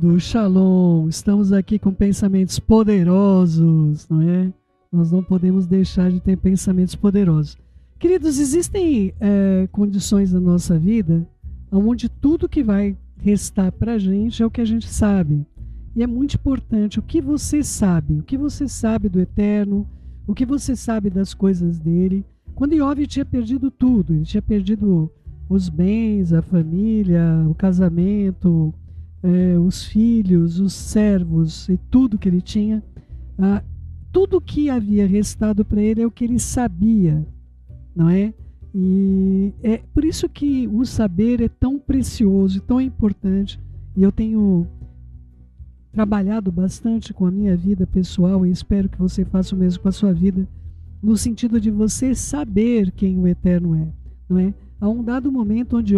querido, Shalom. Estamos aqui com pensamentos poderosos, não é? Nós não podemos deixar de ter pensamentos poderosos. Queridos, existem condições na nossa vida onde tudo que vai restar para a gente é o que a gente sabe. E é muito importante o que você sabe do Eterno, o que você sabe das coisas dele. Quando Iov tinha perdido tudo, ele tinha perdido os bens, a família, o casamento, os filhos, os servos e tudo que ele tinha, tudo que havia restado para ele é o que ele sabia, não é? E é por isso que o saber é tão precioso e tão importante. E eu tenho trabalhado bastante com a minha vida pessoal e espero que você faça o mesmo com a sua vida, no sentido de você saber quem o Eterno é, não é? Há um dado momento onde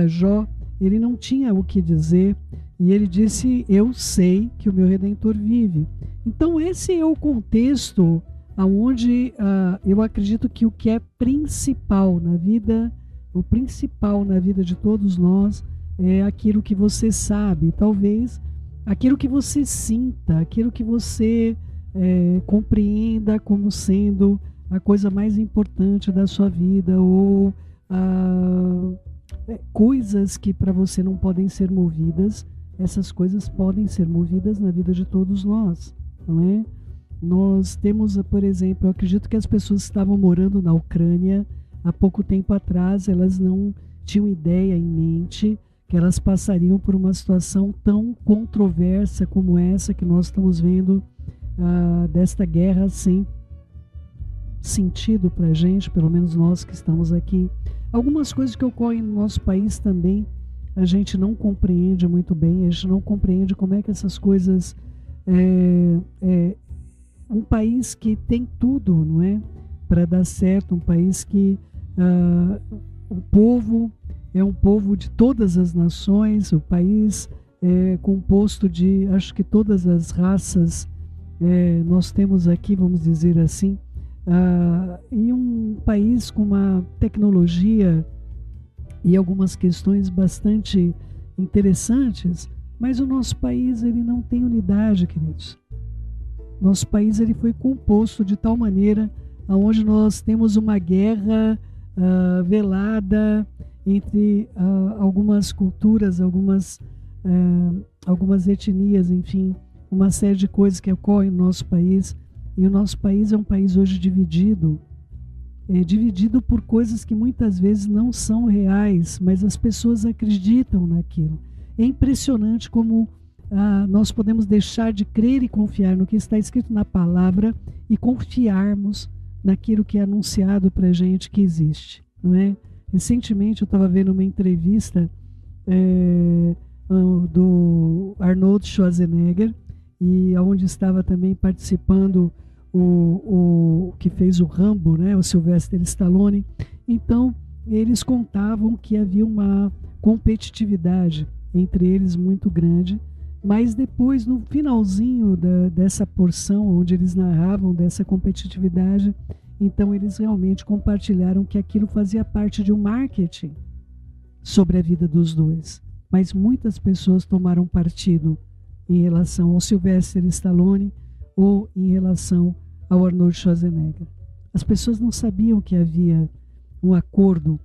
Jó, ele não tinha o que dizer e ele disse: eu sei que o meu Redentor vive. Então esse é o contexto aonde eu acredito que o que é principal na vida, o principal na vida de todos nós é aquilo que você sabe, talvez aquilo que você sinta, aquilo que você compreenda como sendo a coisa mais importante da sua vida, ou coisas que para você não podem ser movidas. Essas coisas podem ser movidas na vida de todos nós, não é? Nós temos, por exemplo, eu acredito que as pessoas que estavam morando na Ucrânia há pouco tempo atrás, elas não tinham ideia em mente que elas passariam por uma situação tão controversa como essa que nós estamos vendo, desta guerra sem sentido para a gente, pelo menos nós que estamos aqui. Algumas coisas que ocorrem no nosso país também a gente não compreende muito bem, a gente não compreende como é que essas coisas... um país que tem tudo, não é, para dar certo, um país que o povo é um povo de todas as nações, o país é composto de, acho que todas as raças, nós temos aqui, vamos dizer assim, e um país com uma tecnologia e algumas questões bastante interessantes, mas o nosso país ele não tem unidade, queridos. Nosso país ele foi composto de tal maneira aonde nós temos uma guerra velada entre algumas culturas, algumas etnias, enfim, uma série de coisas que ocorrem no nosso país. E o nosso país é um país hoje dividido por coisas que muitas vezes não são reais, mas as pessoas acreditam naquilo. É impressionante como nós podemos deixar de crer e confiar no que está escrito na palavra e confiarmos naquilo que é anunciado para a gente que existe, não é? Recentemente eu estava vendo uma entrevista do Arnold Schwarzenegger, e onde estava também participando o que fez o Rambo, né, o Sylvester Stallone. Então eles contavam que havia uma competitividade entre eles muito grande, mas depois no finalzinho dessa porção onde eles narravam dessa competitividade, então eles realmente compartilharam que aquilo fazia parte de um marketing sobre a vida dos dois. Mas muitas pessoas tomaram partido em relação ao Sylvester Stallone ou em relação ao Arnold Schwarzenegger. As pessoas não sabiam que havia um acordo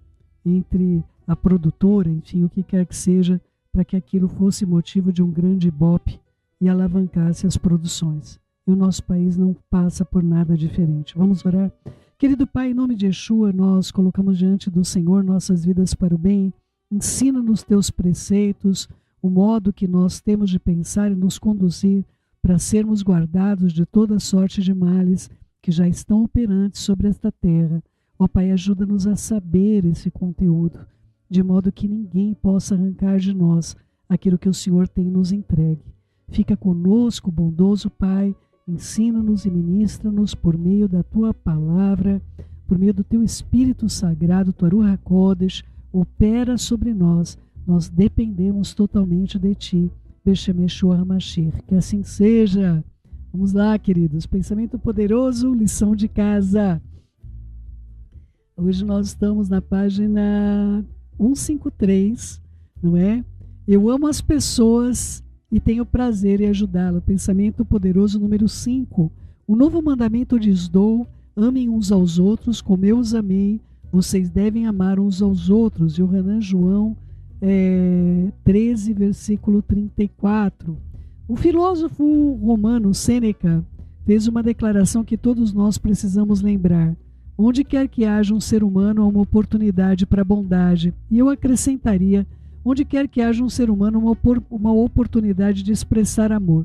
entre a produtora, enfim, o que quer que seja, para que aquilo fosse motivo de um grande ibope e alavancasse as produções. E o nosso país não passa por nada diferente. Vamos orar? Querido Pai, em nome de Yeshua, nós colocamos diante do Senhor nossas vidas para o bem. Ensina-nos teus preceitos, o modo que nós temos de pensar e nos conduzir para sermos guardados de toda sorte de males que já estão operantes sobre esta terra. Ó Pai, ajuda-nos a saber esse conteúdo, de modo que ninguém possa arrancar de nós aquilo que o Senhor tem nos entregue. Fica conosco, bondoso Pai, ensina-nos e ministra-nos por meio da Tua palavra, por meio do Teu Espírito Sagrado, Tua Ruach HaKodesh, opera sobre nós. Nós dependemos totalmente de Ti, Beshem Yeshua HaMashiach. Que assim seja. Vamos lá, queridos. Pensamento poderoso, lição de casa. Hoje nós estamos na página 153, não é? Eu amo as pessoas e tenho prazer em ajudá-lo. Pensamento poderoso número 5. Um novo mandamento lhes dou: amem uns aos outros como eu os amei. Vocês devem amar uns aos outros. Yohanan João 13, versículo 34. O filósofo romano Sêneca fez uma declaração que todos nós precisamos lembrar. Onde quer que haja um ser humano, há uma oportunidade para a bondade. E eu acrescentaria, onde quer que haja um ser humano, uma oportunidade de expressar amor.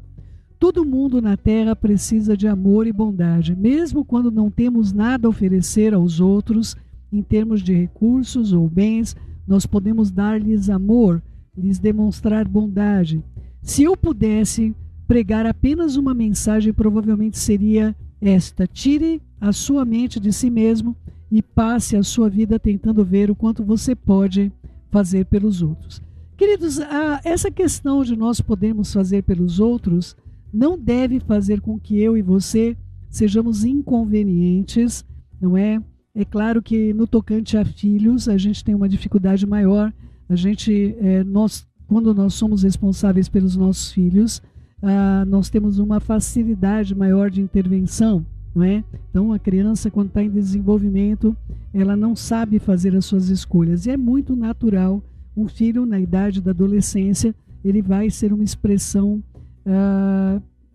Todo mundo na Terra precisa de amor e bondade. Mesmo quando não temos nada a oferecer aos outros, em termos de recursos ou bens, nós podemos dar-lhes amor, lhes demonstrar bondade. Se eu pudesse pregar apenas uma mensagem, provavelmente seria esta: tire a sua mente de si mesmo e passe a sua vida tentando ver o quanto você pode fazer pelos outros. Queridos, essa questão de nós podermos fazer pelos outros não deve fazer com que eu e você sejamos inconvenientes, não é? É claro que no tocante a filhos a gente tem uma dificuldade maior. Quando nós somos responsáveis pelos nossos filhos, nós temos uma facilidade maior de intervenção, não é? Então a criança, quando está em desenvolvimento, ela não sabe fazer as suas escolhas, e é muito natural. Um filho na idade da adolescência, ele vai ser uma expressão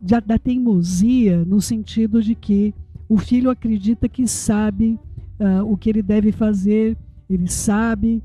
da teimosia, no sentido de que o filho acredita que sabe o que ele deve fazer, ele sabe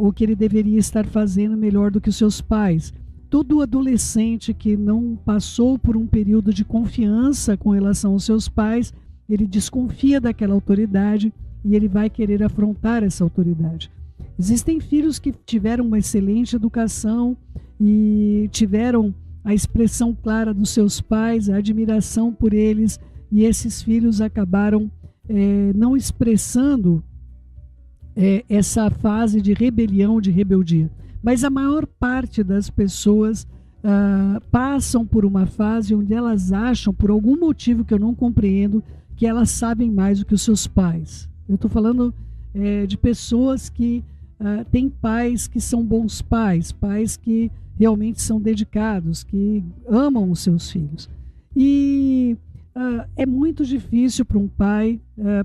o que ele deveria estar fazendo melhor do que os seus pais. Todo adolescente que não passou por um período de confiança com relação aos seus pais, ele desconfia daquela autoridade e ele vai querer afrontar essa autoridade. Existem filhos que tiveram uma excelente educação e tiveram a expressão clara dos seus pais, a admiração por eles, e esses filhos acabaram não expressando essa fase de rebelião, de rebeldia. Mas a maior parte das pessoas passam por uma fase onde elas acham, por algum motivo que eu não compreendo, que elas sabem mais do que os seus pais. Eu estou falando de pessoas que têm pais que são bons pais, pais que realmente são dedicados, que amam os seus filhos. E é muito difícil para um pai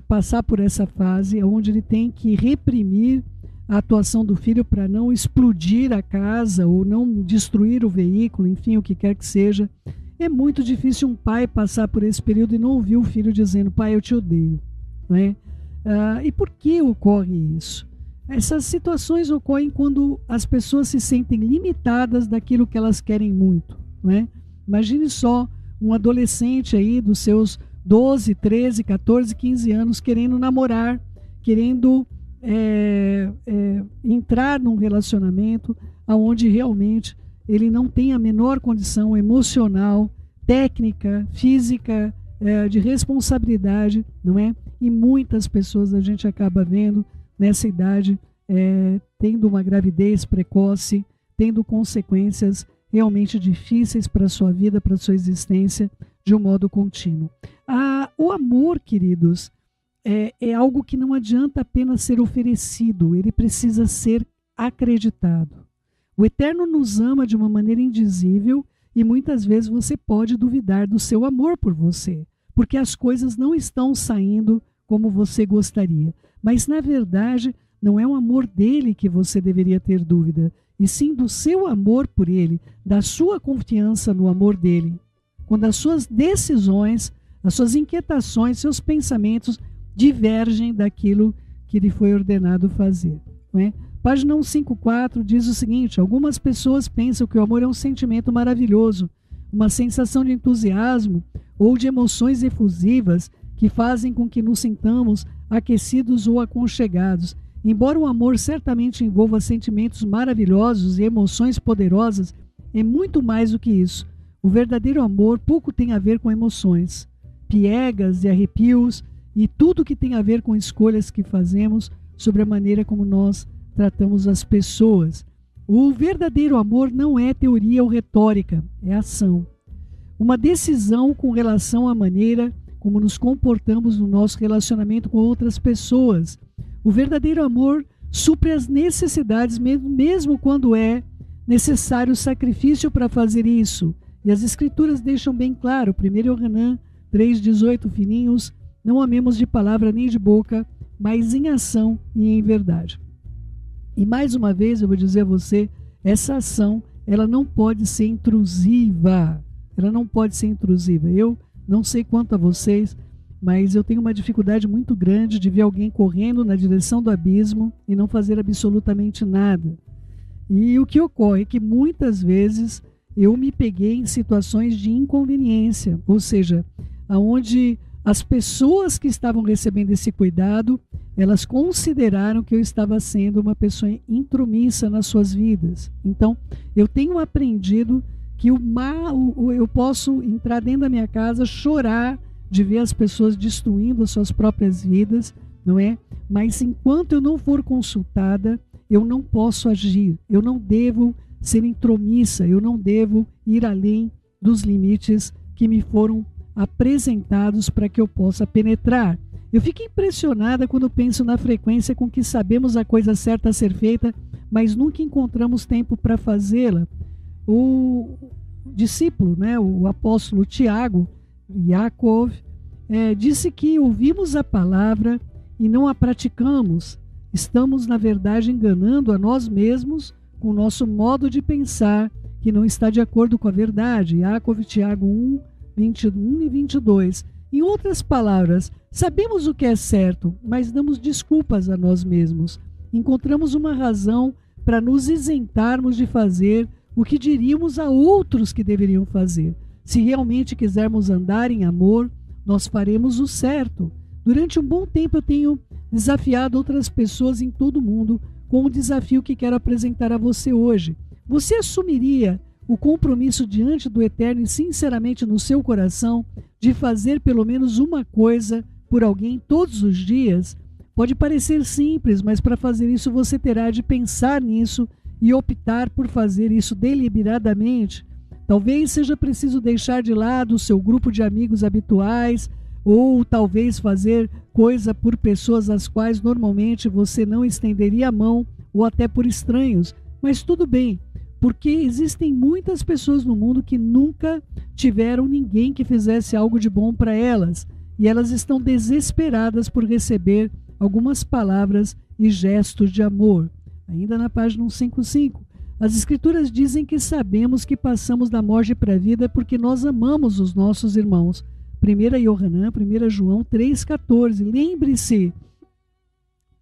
passar por essa fase onde ele tem que reprimir a atuação do filho para não explodir a casa ou não destruir o veículo, enfim, o que quer que seja. É muito difícil um pai passar por esse período e não ouvir o filho dizendo: pai, eu te odeio. Não é? E por que ocorre isso? Essas situações ocorrem quando as pessoas se sentem limitadas daquilo que elas querem muito. Não é? Imagine só um adolescente aí dos seus 12, 13, 14, 15 anos querendo namorar, querendo entrar num relacionamento onde realmente ele não tem a menor condição emocional, técnica, física, de responsabilidade, não é? E muitas pessoas a gente acaba vendo nessa idade tendo uma gravidez precoce, tendo consequências realmente difíceis para a sua vida, para a sua existência, de um modo contínuo. O amor, queridos, é algo que não adianta apenas ser oferecido, ele precisa ser acreditado. O Eterno nos ama de uma maneira indizível e muitas vezes você pode duvidar do seu amor por você, porque as coisas não estão saindo como você gostaria. Mas, na verdade, não é o amor dele que você deveria ter dúvida, e sim do seu amor por ele, da sua confiança no amor dele. Quando as suas decisões, as suas inquietações, seus pensamentos divergem daquilo que lhe foi ordenado fazer. Não é? Página 154 diz o seguinte: algumas pessoas pensam que o amor é um sentimento maravilhoso, uma sensação de entusiasmo ou de emoções efusivas que fazem com que nos sintamos aquecidos ou aconchegados. Embora o amor certamente envolva sentimentos maravilhosos e emoções poderosas, é muito mais do que isso. O verdadeiro amor pouco tem a ver com emoções, piegas e arrepios, e tudo que tem a ver com escolhas que fazemos sobre a maneira como nós tratamos as pessoas. O verdadeiro amor não é teoria ou retórica, é ação. Uma decisão com relação à maneira como nos comportamos no nosso relacionamento com outras pessoas. O verdadeiro amor supre as necessidades, mesmo quando é necessário sacrifício para fazer isso. E as Escrituras deixam bem claro, 1 Yohanan 3,18, filhinhos, não amemos de palavra nem de boca, mas em ação e em verdade. E mais uma vez eu vou dizer a você, essa ação, ela não pode ser intrusiva. Ela não pode ser intrusiva. Eu não sei quanto a vocês, mas eu tenho uma dificuldade muito grande de ver alguém correndo na direção do abismo e não fazer absolutamente nada. E o que ocorre é que muitas vezes eu me peguei em situações de inconveniência, ou seja, onde as pessoas que estavam recebendo esse cuidado, elas consideraram que eu estava sendo uma pessoa intromissa nas suas vidas. Então, eu tenho aprendido que eu posso entrar dentro da minha casa, chorar de ver as pessoas destruindo as suas próprias vidas, não é? Mas enquanto eu não for consultada, eu não posso agir, eu não devo ser intromissa, eu não devo ir além dos limites que me foram apresentados para que eu possa penetrar. Eu fico impressionada quando penso na frequência com que sabemos a coisa certa a ser feita, mas nunca encontramos tempo para fazê-la. O discípulo, né, o apóstolo Tiago, Yaakov, disse que ouvimos a palavra e não a praticamos. Estamos, na verdade, enganando a nós mesmos com o nosso modo de pensar que não está de acordo com a verdade. Yaakov, Tiago 1, 21 e 22. Em outras palavras, sabemos o que é certo, mas damos desculpas a nós mesmos. Encontramos uma razão para nos isentarmos de fazer o que diríamos a outros que deveriam fazer. Se realmente quisermos andar em amor, nós faremos o certo. Durante um bom tempo eu tenho desafiado outras pessoas em todo o mundo com o desafio que quero apresentar a você hoje. Você assumiria o compromisso diante do Eterno e sinceramente no seu coração de fazer pelo menos uma coisa por alguém todos os dias? Pode parecer simples, mas para fazer isso você terá de pensar nisso e optar por fazer isso deliberadamente. Talvez seja preciso deixar de lado o seu grupo de amigos habituais, ou talvez fazer coisa por pessoas às quais normalmente você não estenderia a mão, ou até por estranhos. Mas tudo bem, porque existem muitas pessoas no mundo que nunca tiveram ninguém que fizesse algo de bom para elas, e elas estão desesperadas por receber algumas palavras e gestos de amor. Ainda na página 155, as Escrituras dizem que sabemos que passamos da morte para a vida porque nós amamos os nossos irmãos. 1 Yohanan, 1 João 3,14. Lembre-se,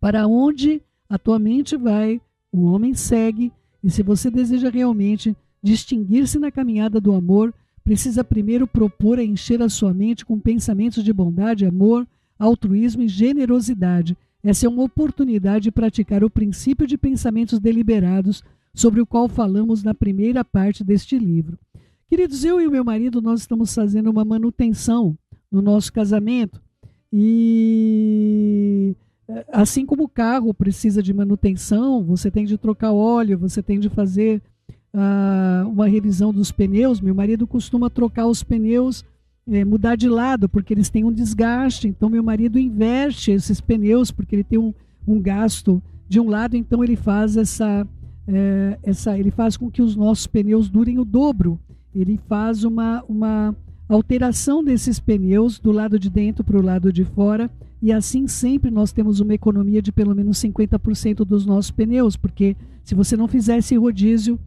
para onde a tua mente vai, o homem segue, e se você deseja realmente distinguir-se na caminhada do amor, precisa primeiro propor a encher a sua mente com pensamentos de bondade, amor, altruísmo e generosidade. Essa é uma oportunidade de praticar o princípio de pensamentos deliberados, sobre o qual falamos na primeira parte deste livro. Queridos, eu e o meu marido, nós estamos fazendo uma manutenção no nosso casamento. E assim como o carro precisa de manutenção, você tem de trocar óleo, você tem de fazer uma revisão dos pneus. Meu marido costuma trocar os pneus, mudar de lado, porque eles têm um desgaste. Então, meu marido inverte esses pneus, porque ele tem um gasto de um lado. Então, ele faz ele faz com que os nossos pneus durem o dobro. Ele faz uma alteração desses pneus do lado de dentro para o lado de fora, e assim sempre nós temos uma economia de pelo menos 50% dos nossos pneus, porque se você não fizer esse rodízio,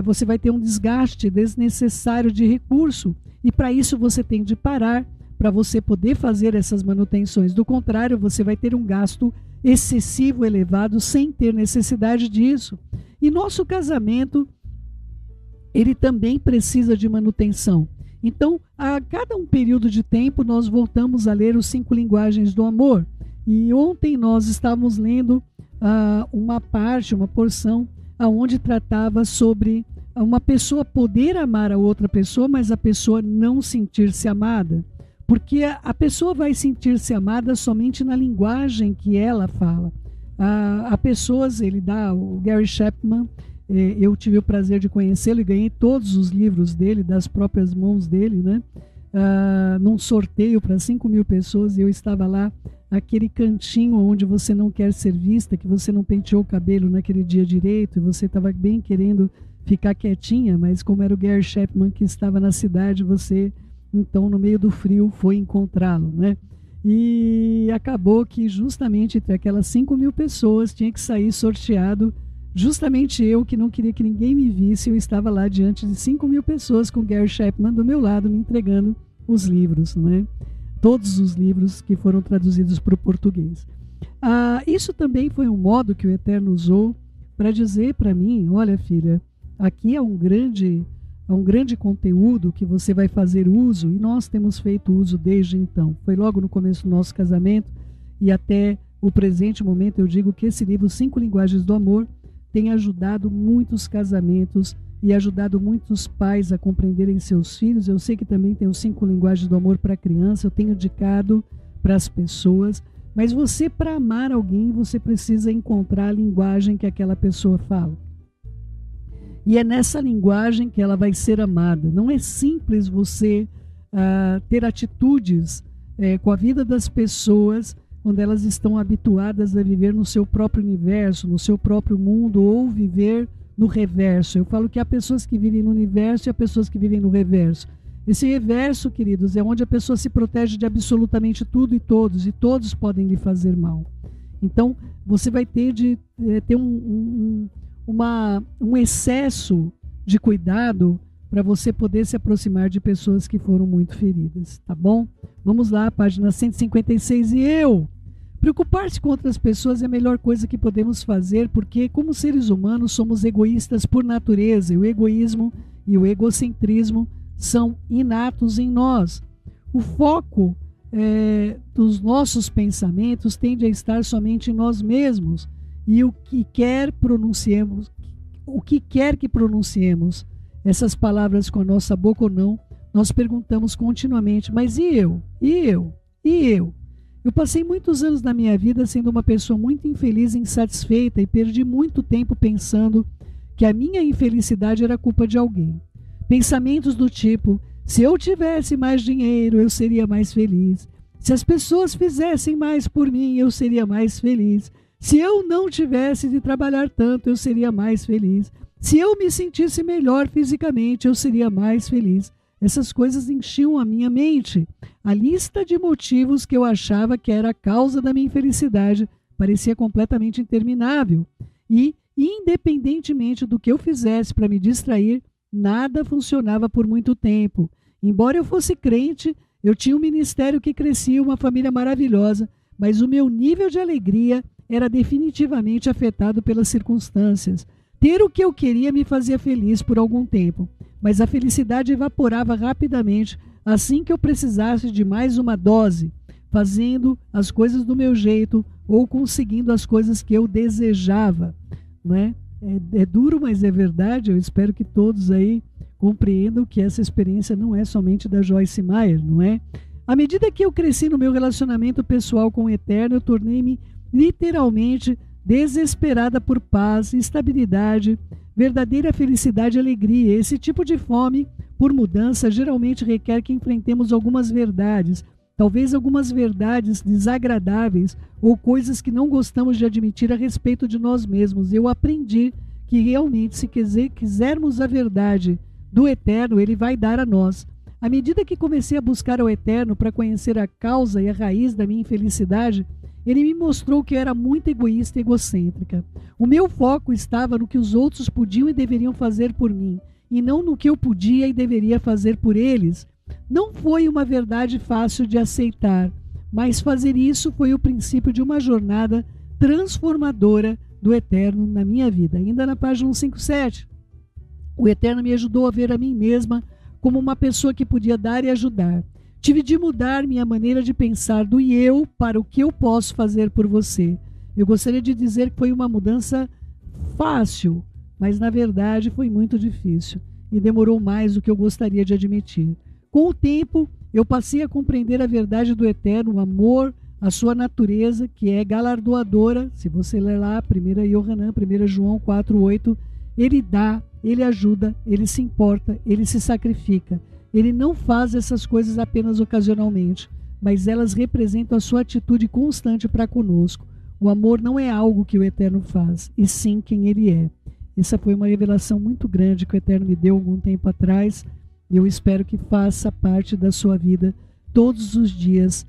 você vai ter um desgaste desnecessário de recurso, e para isso você tem de parar para você poder fazer essas manutenções. Do contrário, você vai ter um gasto excessivo, elevado, sem ter necessidade disso. E nosso casamento, ele também precisa de manutenção. Então, a cada um período de tempo, nós voltamos a ler os 5 linguagens do amor. E ontem nós estávamos lendo uma porção, onde tratava sobre uma pessoa poder amar a outra pessoa, mas a pessoa não sentir-se amada. Porque a pessoa vai sentir-se amada somente na linguagem que ela fala. Há pessoas, o Gary Chapman, eu tive o prazer de conhecê-lo e ganhei todos os livros dele, das próprias mãos dele, né? Num sorteio para 5.000 pessoas, e eu estava lá, aquele cantinho onde você não quer ser vista, que você não penteou o cabelo naquele dia direito, e você estava bem querendo ficar quietinha, mas como era o Gary Chapman que estava na cidade, você, então, no meio do frio, foi encontrá-lo, né? E acabou que justamente entre aquelas 5.000 pessoas tinha que sair sorteado. Justamente eu, que não queria que ninguém me visse, eu estava lá diante de 5.000 pessoas com Gary Chapman do meu lado, me entregando os livros, né? Todos os livros que foram traduzidos para o português. Isso também foi um modo que o Eterno usou para dizer para mim, olha filha, aqui é um grande conteúdo que você vai fazer uso, e nós temos feito uso desde então. Foi logo no começo do nosso casamento e até o presente momento eu digo que esse livro, 5 Linguagens do Amor, tem ajudado muitos casamentos e ajudado muitos pais a compreenderem seus filhos. Eu sei que também tem os 5 Linguagens do Amor para a criança, eu tenho indicado para as pessoas, mas você, para amar alguém, você precisa encontrar a linguagem que aquela pessoa fala. E é nessa linguagem que ela vai ser amada. Não é simples você ter atitudes com a vida das pessoas quando elas estão habituadas a viver no seu próprio universo, no seu próprio mundo, ou viver no reverso. Eu falo que há pessoas que vivem no universo e há pessoas que vivem no reverso. Esse reverso, queridos, é onde a pessoa se protege de absolutamente tudo e todos podem lhe fazer mal. Então, você vai ter de ter um excesso de cuidado para você poder se aproximar de pessoas que foram muito feridas, tá bom? Vamos lá, página 156. Preocupar-se com outras pessoas é a melhor coisa que podemos fazer, porque como seres humanos somos egoístas por natureza, e o egoísmo e o egocentrismo são inatos em nós. O foco dos nossos pensamentos tende a estar somente em nós mesmos, e o que quer que pronunciemos essas palavras com a nossa boca ou não, nós perguntamos continuamente, mas e eu? E eu? E eu? Eu passei muitos anos da minha vida sendo uma pessoa muito infeliz e insatisfeita e perdi muito tempo pensando que a minha infelicidade era culpa de alguém. Pensamentos do tipo, se eu tivesse mais dinheiro, eu seria mais feliz. Se as pessoas fizessem mais por mim, eu seria mais feliz. Se eu não tivesse de trabalhar tanto, eu seria mais feliz. Se eu me sentisse melhor fisicamente, eu seria mais feliz. Essas coisas enchiam a minha mente. A lista de motivos que eu achava que era a causa da minha infelicidade parecia completamente interminável. E, independentemente do que eu fizesse para me distrair, nada funcionava por muito tempo. Embora eu fosse crente, eu tinha um ministério que crescia, uma família maravilhosa, mas o meu nível de alegria era definitivamente afetado pelas circunstâncias. Ter o que eu queria me fazia feliz por algum tempo, mas a felicidade evaporava rapidamente assim que eu precisasse de mais uma dose, fazendo as coisas do meu jeito ou conseguindo as coisas que eu desejava, né? É duro, mas é verdade. Eu espero que todos aí compreendam que essa experiência não é somente da Joyce Meyer, não é? À medida que eu cresci no meu relacionamento pessoal com o Eterno, eu tornei-me literalmente desesperada por paz, estabilidade, verdadeira felicidade e alegria. Esse tipo de fome por mudança geralmente requer que enfrentemos algumas verdades, talvez algumas verdades desagradáveis ou coisas que não gostamos de admitir a respeito de nós mesmos. Eu aprendi que realmente, se quisermos a verdade do Eterno, Ele vai dar a nós. À medida que comecei a buscar ao Eterno para conhecer a causa e a raiz da minha infelicidade, Ele me mostrou que eu era muito egoísta e egocêntrica. O meu foco estava no que os outros podiam e deveriam fazer por mim, e não no que eu podia e deveria fazer por eles. Não foi uma verdade fácil de aceitar, mas fazer isso foi o princípio de uma jornada transformadora do Eterno na minha vida. Ainda na página 157, o Eterno me ajudou a ver a mim mesma como uma pessoa que podia dar e ajudar. Tive de mudar minha maneira de pensar do eu para o que eu posso fazer por você. Eu gostaria de dizer que foi uma mudança fácil, mas na verdade foi muito difícil e demorou mais do que eu gostaria de admitir. Com o tempo, eu passei a compreender a verdade do Eterno, o amor, a sua natureza, que é galardoadora. Se você ler lá, 1 Yohanan, 1 João 4:8, Ele dá, Ele ajuda, Ele se importa, Ele se sacrifica. Ele não faz essas coisas apenas ocasionalmente, mas elas representam a sua atitude constante para conosco. O amor não é algo que o Eterno faz, e sim quem Ele é. Essa foi uma revelação muito grande que o Eterno me deu algum tempo atrás, e eu espero que faça parte da sua vida todos os dias,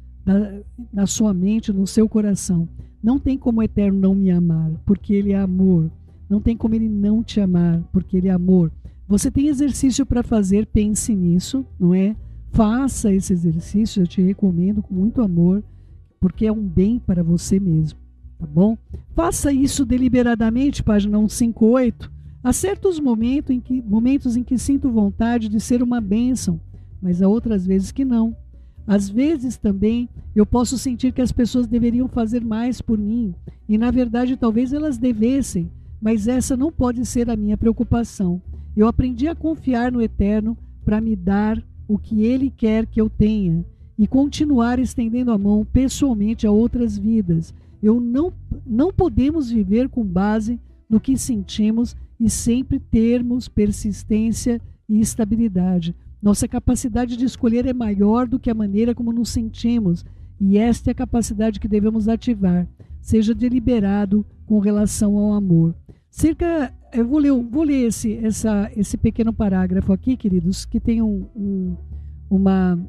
na sua mente, no seu coração. Não tem como o Eterno não me amar, porque Ele é amor. Não tem como Ele não te amar, porque Ele é amor. Você tem exercício para fazer, pense nisso, não é? Faça esse exercício, eu te recomendo com muito amor, porque é um bem para você mesmo, tá bom? Faça isso deliberadamente, página 158. Há certos momentos em que sinto vontade de ser uma bênção, mas há outras vezes que não. Às vezes também eu posso sentir que as pessoas deveriam fazer mais por mim, e na verdade talvez elas devessem, mas essa não pode ser a minha preocupação. Eu aprendi a confiar no Eterno para me dar o que Ele quer que eu tenha e continuar estendendo a mão pessoalmente a outras vidas. Não podemos viver com base no que sentimos e sempre termos persistência e estabilidade. Nossa capacidade de escolher é maior do que a maneira como nos sentimos, e esta é a capacidade que devemos ativar. Seja deliberado com relação ao amor. Eu vou ler esse pequeno parágrafo aqui, queridos, que tem uma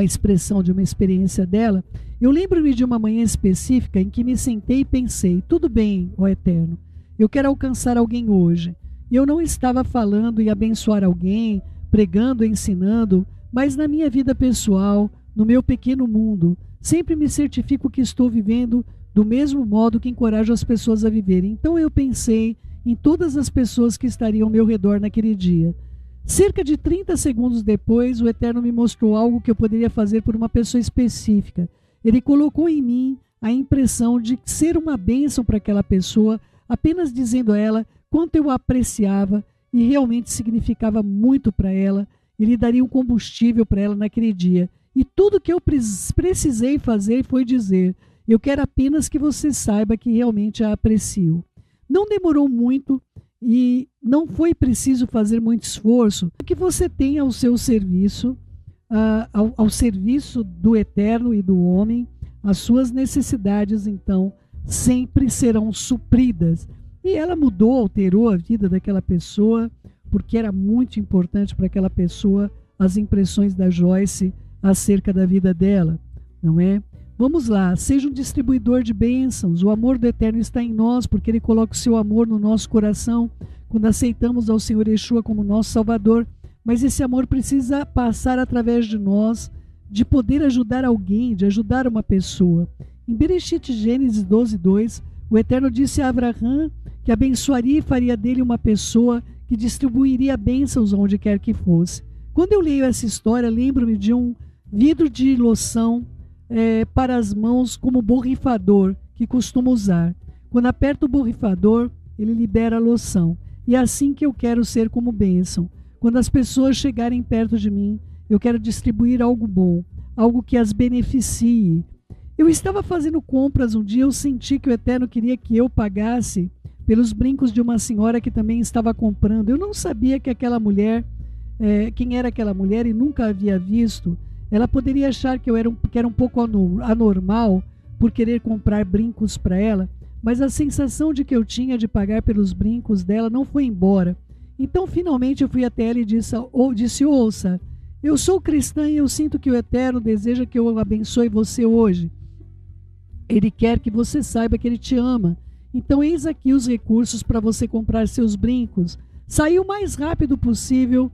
expressão de uma experiência dela. Eu lembro-me de uma manhã específica em que me sentei e pensei: tudo bem, ó Eterno, eu quero alcançar alguém hoje. E eu não estava falando em abençoar alguém, pregando, ensinando, mas na minha vida pessoal, no meu pequeno mundo, sempre me certifico que estou vivendo do mesmo modo que encorajo as pessoas a viverem. Então eu pensei em todas as pessoas que estariam ao meu redor naquele dia. Cerca de 30 segundos depois, o Eterno me mostrou algo que eu poderia fazer por uma pessoa específica. Ele colocou em mim a impressão de ser uma bênção para aquela pessoa, apenas dizendo a ela quanto eu a apreciava e realmente significava muito para ela. Ele daria um combustível para ela naquele dia. E tudo que eu precisei fazer foi dizer: eu quero apenas que você saiba que realmente a aprecio. Não demorou muito e não foi preciso fazer muito esforço. O que você tem ao seu serviço, ao serviço do Eterno e do homem, as suas necessidades, então, sempre serão supridas. E ela mudou, alterou a vida daquela pessoa, porque era muito importante para aquela pessoa as impressões da Joyce acerca da vida dela, não é? Vamos lá, seja um distribuidor de bênçãos. O amor do Eterno está em nós, porque Ele coloca o seu amor no nosso coração quando aceitamos ao Senhor Yeshua como nosso Salvador. Mas esse amor precisa passar através de nós, de poder ajudar alguém, de ajudar uma pessoa. Em Bereshit, Gênesis 12:2, o Eterno disse a Abraão que abençoaria e faria dele uma pessoa que distribuiria bênçãos onde quer que fosse. Quando eu leio essa história, lembro-me de um vidro de loção para as mãos como borrifador que costumo usar. Quando aperto o borrifador, ele libera a loção. E é assim que eu quero ser como bênção. Quando as pessoas chegarem perto de mim, eu quero distribuir algo bom, algo que as beneficie. Eu estava fazendo compras um dia, eu senti que o Eterno queria que eu pagasse pelos brincos de uma senhora que também estava comprando. Eu não sabia que aquela mulher, quem era aquela mulher, e nunca havia visto. Ela poderia achar que era um pouco anormal por querer comprar brincos para ela, mas a sensação de que eu tinha de pagar pelos brincos dela não foi embora. Então, finalmente, eu fui até ela e disse: ouça, eu sou cristã e eu sinto que o Eterno deseja que eu abençoe você hoje. Ele quer que você saiba que Ele te ama. Então, eis aqui os recursos para você comprar seus brincos. Saí o mais rápido possível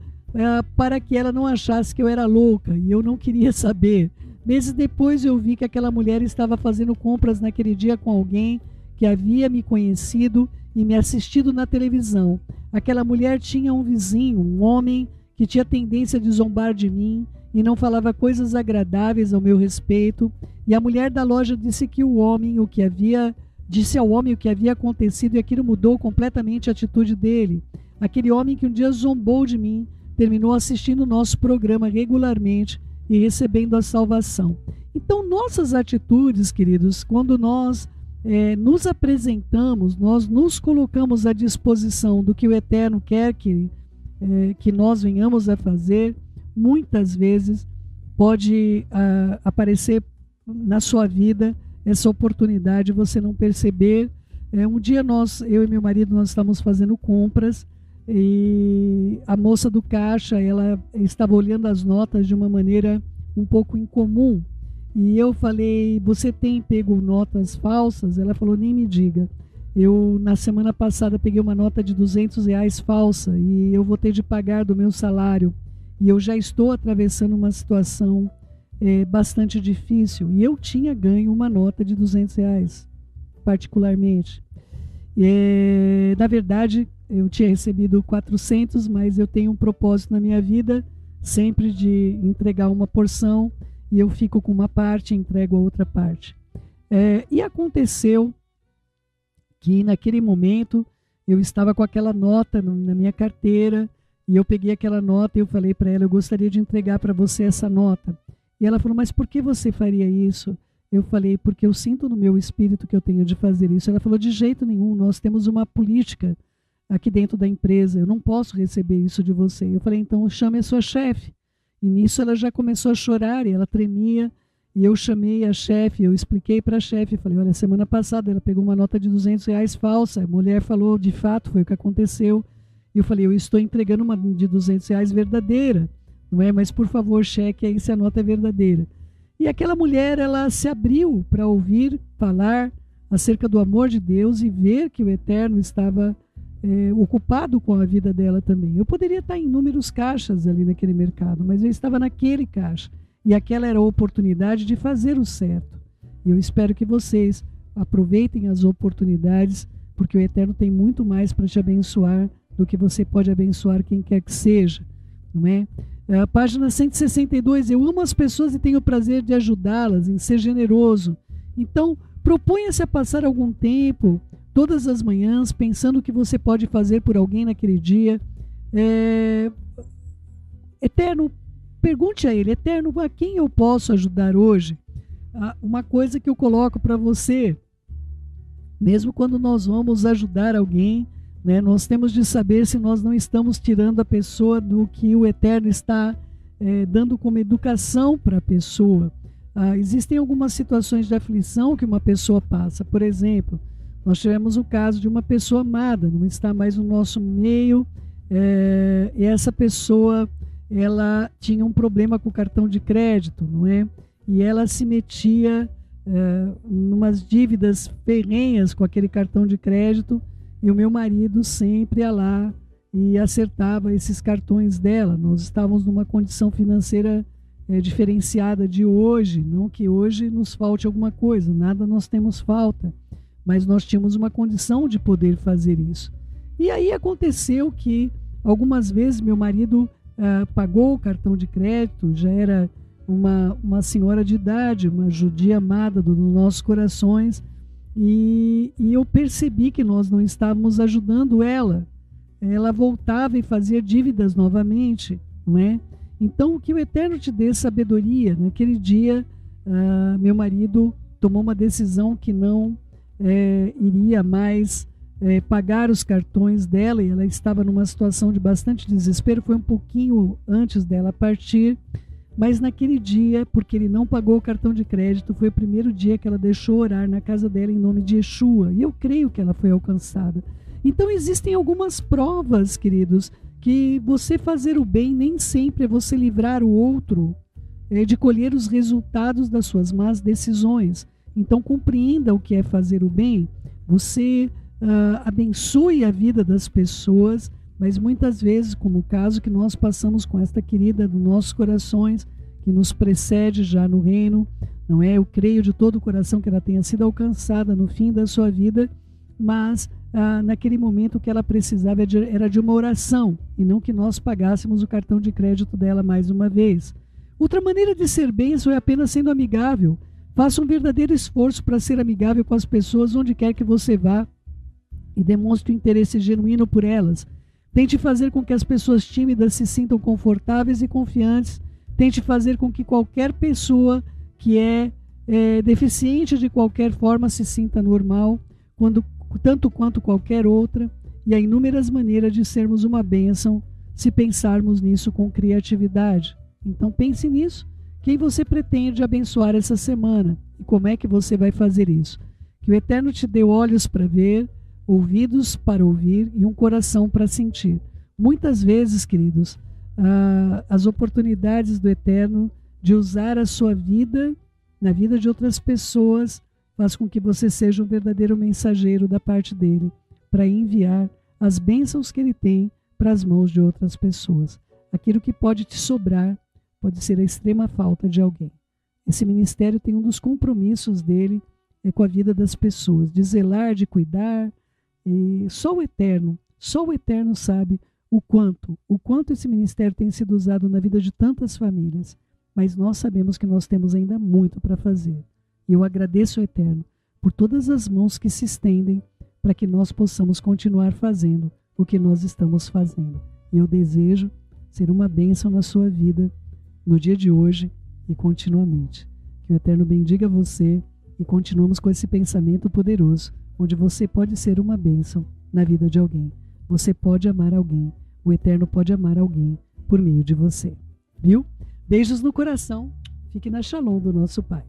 para que ela não achasse que eu era louca, e eu não queria saber. Meses depois eu vi que aquela mulher estava fazendo compras naquele dia com alguém que havia me conhecido e me assistido na televisão. Aquela mulher tinha um vizinho, um homem que tinha tendência de zombar de mim e não falava coisas agradáveis ao meu respeito, e a mulher da loja disse ao homem o que havia acontecido, e aquilo mudou completamente a atitude dele. Aquele homem que um dia zombou de mim terminou assistindo o nosso programa regularmente e recebendo a salvação. Então, nossas atitudes, queridos, quando nós nos apresentamos, nós nos colocamos à disposição do que o Eterno quer que nós venhamos a fazer, muitas vezes pode aparecer na sua vida essa oportunidade, você não perceber, Um dia eu e meu marido, nós estávamos fazendo compras e a moça do caixa, ela estava olhando as notas de uma maneira um pouco incomum. E eu falei, você tem pego notas falsas? Ela falou, nem me diga. Eu, na semana passada, peguei uma nota de R$200 falsa e eu vou ter de pagar do meu salário. E eu já estou atravessando uma situação bastante difícil. E eu tinha ganho uma nota de R$200, particularmente. Na verdade, eu tinha recebido 400, mas eu tenho um propósito na minha vida, sempre de entregar uma porção, e eu fico com uma parte e entrego a outra parte. E aconteceu que naquele momento eu estava com aquela nota na minha carteira, e eu peguei aquela nota e eu falei para ela, eu gostaria de entregar para você essa nota. E ela falou, mas por que você faria isso? Eu falei, porque eu sinto no meu espírito que eu tenho de fazer isso. Ela falou, de jeito nenhum, nós temos uma política aqui dentro da empresa, eu não posso receber isso de você. Eu falei, então chame a sua chefe. E nisso ela já começou a chorar e ela tremia. E eu chamei a chefe, eu expliquei para a chefe, falei, olha, semana passada ela pegou uma nota de R$200 falsa, a mulher falou, de fato, foi o que aconteceu. E eu falei, eu estou entregando uma de R$200 verdadeira, não é? Mas por favor, cheque aí se a nota é verdadeira. E aquela mulher, ela se abriu para ouvir falar acerca do amor de Deus e ver que o Eterno estava ocupado com a vida dela também. Eu poderia estar em inúmeros caixas ali naquele mercado, mas eu estava naquele caixa. E aquela era a oportunidade de fazer o certo. E eu espero que vocês aproveitem as oportunidades, porque o Eterno tem muito mais para te abençoar do que você pode abençoar quem quer que seja, não é? Página 162, eu amo as pessoas e tenho o prazer de ajudá-las, em ser generoso. Então, proponha-se a passar algum tempo, todas as manhãs, pensando o que você pode fazer por alguém naquele dia. Eterno, pergunte a ele, Eterno, a quem eu posso ajudar hoje? Uma coisa que eu coloco para você, mesmo quando nós vamos ajudar alguém, né, nós temos de saber se nós não estamos tirando a pessoa do que o Eterno está dando como educação para a pessoa. Existem algumas situações de aflição que uma pessoa passa. Por exemplo, nós tivemos o caso de uma pessoa amada, não está mais no nosso meio, e essa pessoa, ela tinha um problema com o cartão de crédito, não é? E ela se metia numas dívidas ferrenhas com aquele cartão de crédito, e o meu marido sempre ia lá e acertava esses cartões dela. Nós estávamos numa condição financeira diferenciada de hoje, não que hoje nos falte alguma coisa, nada nós temos falta, mas nós tínhamos uma condição de poder fazer isso. E aí aconteceu que algumas vezes meu marido pagou o cartão de crédito, já era uma senhora de idade, uma judia amada dos nossos corações, e eu percebi que nós não estávamos ajudando ela. Ela voltava e fazia dívidas novamente, não é? Então, que o Eterno te dê sabedoria. Naquele dia, meu marido tomou uma decisão que não iria mais pagar os cartões dela, e ela estava numa situação de bastante desespero. Foi um pouquinho antes dela partir, mas naquele dia, porque ele não pagou o cartão de crédito, foi o primeiro dia que ela deixou orar na casa dela em nome de Yeshua, e eu creio que ela foi alcançada. Então existem algumas provas, queridos, que você fazer o bem nem sempre é você livrar o outro de colher os resultados das suas más decisões. Então compreenda o que é fazer o bem, você abençoe a vida das pessoas, mas muitas vezes, como o caso que nós passamos com esta querida dos nossos corações, que nos precede já no reino, não é? Eu creio de todo o coração que ela tenha sido alcançada no fim da sua vida, mas naquele momento o que ela precisava era de uma oração, e não que nós pagássemos o cartão de crédito dela mais uma vez. Outra maneira de ser bênção é apenas sendo amigável. Faça um verdadeiro esforço para ser amigável com as pessoas onde quer que você vá e demonstre um interesse genuíno por elas. Tente fazer com que as pessoas tímidas se sintam confortáveis e confiantes. Tente fazer com que qualquer pessoa que é deficiente de qualquer forma se sinta normal, tanto quanto qualquer outra. E há inúmeras maneiras de sermos uma bênção se pensarmos nisso com criatividade. Então pense nisso. Quem você pretende abençoar essa semana? E como é que você vai fazer isso? Que o Eterno te dê olhos para ver, ouvidos para ouvir e um coração para sentir. Muitas vezes, queridos, as oportunidades do Eterno de usar a sua vida na vida de outras pessoas faz com que você seja um verdadeiro mensageiro da parte dele para enviar as bênçãos que ele tem para as mãos de outras pessoas. Aquilo que pode te sobrar pode ser a extrema falta de alguém. Esse ministério tem um dos compromissos dele com a vida das pessoas, de zelar, de cuidar. E só o Eterno sabe o quanto esse ministério tem sido usado na vida de tantas famílias. Mas nós sabemos que nós temos ainda muito para fazer. E eu agradeço ao Eterno por todas as mãos que se estendem para que nós possamos continuar fazendo o que nós estamos fazendo. E eu desejo ser uma bênção na sua vida no dia de hoje e continuamente. Que o Eterno bendiga você e continuamos com esse pensamento poderoso, onde você pode ser uma bênção na vida de alguém. Você pode amar alguém. O Eterno pode amar alguém por meio de você. Viu? Beijos no coração. Fique na Shalom do nosso Pai.